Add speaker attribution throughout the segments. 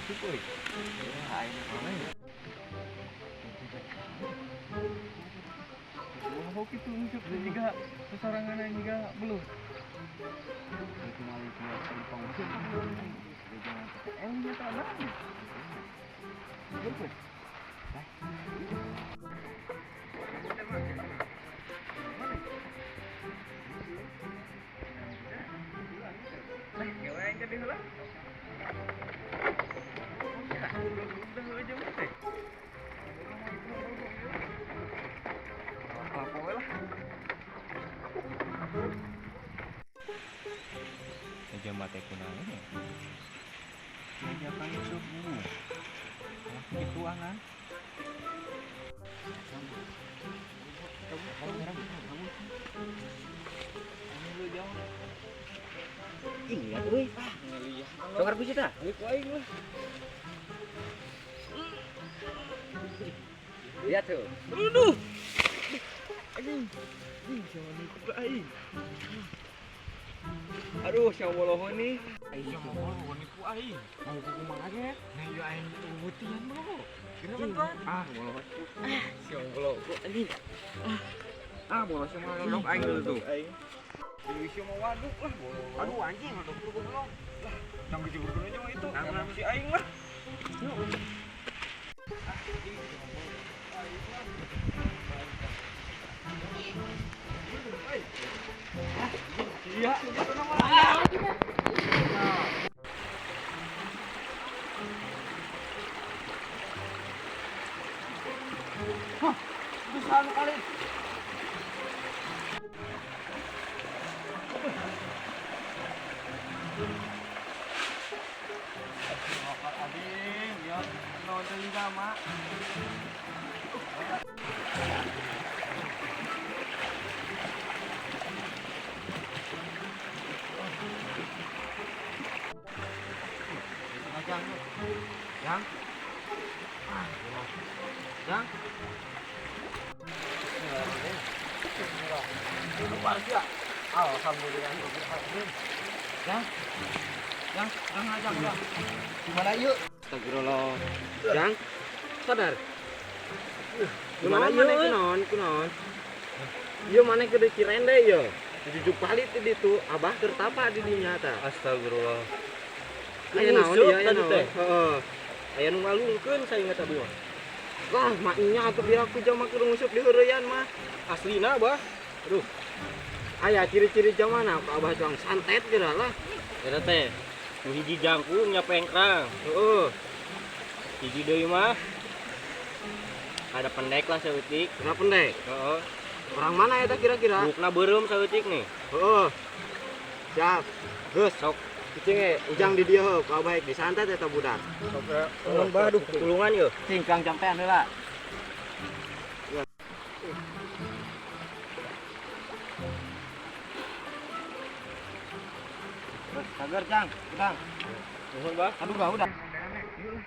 Speaker 1: nyusup euy. Aing mana ya? Oh kitu nyusup juga sasarangan juga belum. Itu malah dia simpang musuh. Dia tak ada. Betul. Meja mate kunaon ya? Meja kayu subuh. Gitu angan. Ih, lihat euy. Ngelihat. Dengar bisi tah? Lihat aing lah. Lihat tuh. Aduh. Anjing. Ih, sama niku aing. Aduh, siapa boloho nih? Aing siapa boloho niku aing. Mau kuku mangga? Nah, ieu aing utian boloho. Geureun kan? Ah, boloho. Siapa boloho anjing. Boloho sama lolok aing dulu tuh. Ini siapa waduk lah boloho. Aduh anjing, waduk tuh boloho. Lah, yang dijebur aja mah itu. Yang si aing lah. Yuk. Iya, itu nama ayam. Hah, besar kali. Ading, ya, nonton juga mak. Yang, yang, luar biasa. Alhamdulillah. Yang ngajak ya. Gimana yuk? Astagfirullah. Yang, sadar. Gimana yuk? Kunon. Yo mana ke Cirende yo. Jujuk palit di itu abah tertapa di dinya ta. Astagfirullah. Aya naon ya teh? Heeh. Aya nu ngalungkeun saya ingat abdi mah. Wah, maknya atuh biar aku jama keur ngusup di heureuyan mah. Aslina, Bah. Aduh. Aya ciri-ciri jamana ka abah cuang santet geura lah. Eta teh nu hiji jangkung nya pengkrang. Heeh. Hiji deui mah ada pendek lah saeutik. Ada pendek? Heeh. Orang mana eta kira-kira? Bukna beureum saeutik nih. Heeh. Siap. Geus sok cing ujang di dieu heuh, ka baik disantet eta budak. Oke. Ulun bah aduh tulungan yeuh. Cingkang campean heula. Terus sagar Cang, udang. Nuhun bah. Aduh bah udah. Yuk.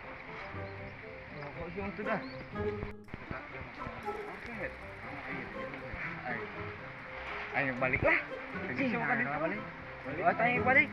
Speaker 1: Kok siung sudah. Oke. Ayo balik lah. Balik. Balik.